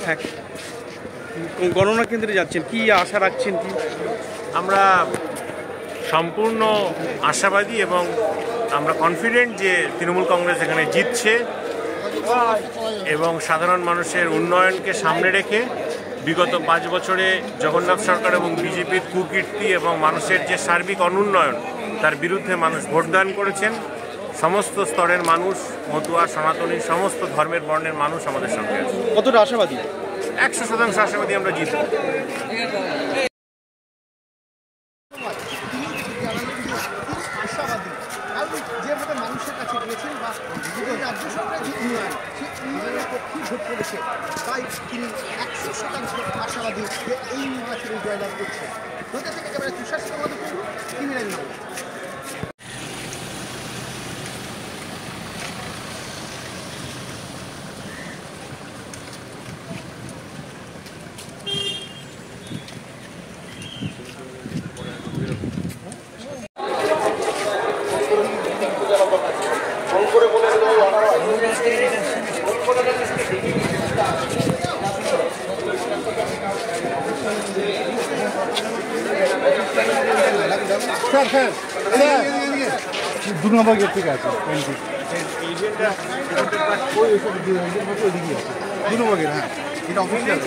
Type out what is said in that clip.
হ্যাঁ, গণনা কেন্দ্রে যাচ্ছেন, কি আশা রাখছেন? কি আমরা সম্পূর্ণ আশাবাদী এবং আমরা কনফিডেন্ট যে তৃণমূল কংগ্রেস এখানে জিতছে এবং সাধারণ মানুষের উন্নয়নকে সামনে রেখে বিগত 5 বছরে জগন্নাথ সরকার এবং বিজেপির কুকীর্তি এবং মানুষের যে সার্বিক অনুন্নয়ন তার বিরুদ্ধে মানুষ ভোটদান করেছেন। সমস্ত স্তরের মানুষ, মতুয়া, সনাতনী, সমস্ত ধর্মের বর্ণের মানুষ আমাদের সঙ্গে আছে। কতটা আশাবাদী? 100% আশাবাদী আমরা জিতব। যেভাবে মানুষের কাছে গিয়েছেন বা রাজ্য সরকার যে উন্নয়ন, সেই উন্নয়নের পক্ষেই ভোট করেছে, তাই তিনি 100% আশাবাদী যে এই নির্বাচনে জয়লাভ করছে। নদী থেকে একেবারে তুষার সিংহ টিভি লাইন বাংলা। স্যার 2 নম্বর গেট থেকে আছে 2 নম্বর গেট। হ্যাঁ, এটা অফিসিয়াল।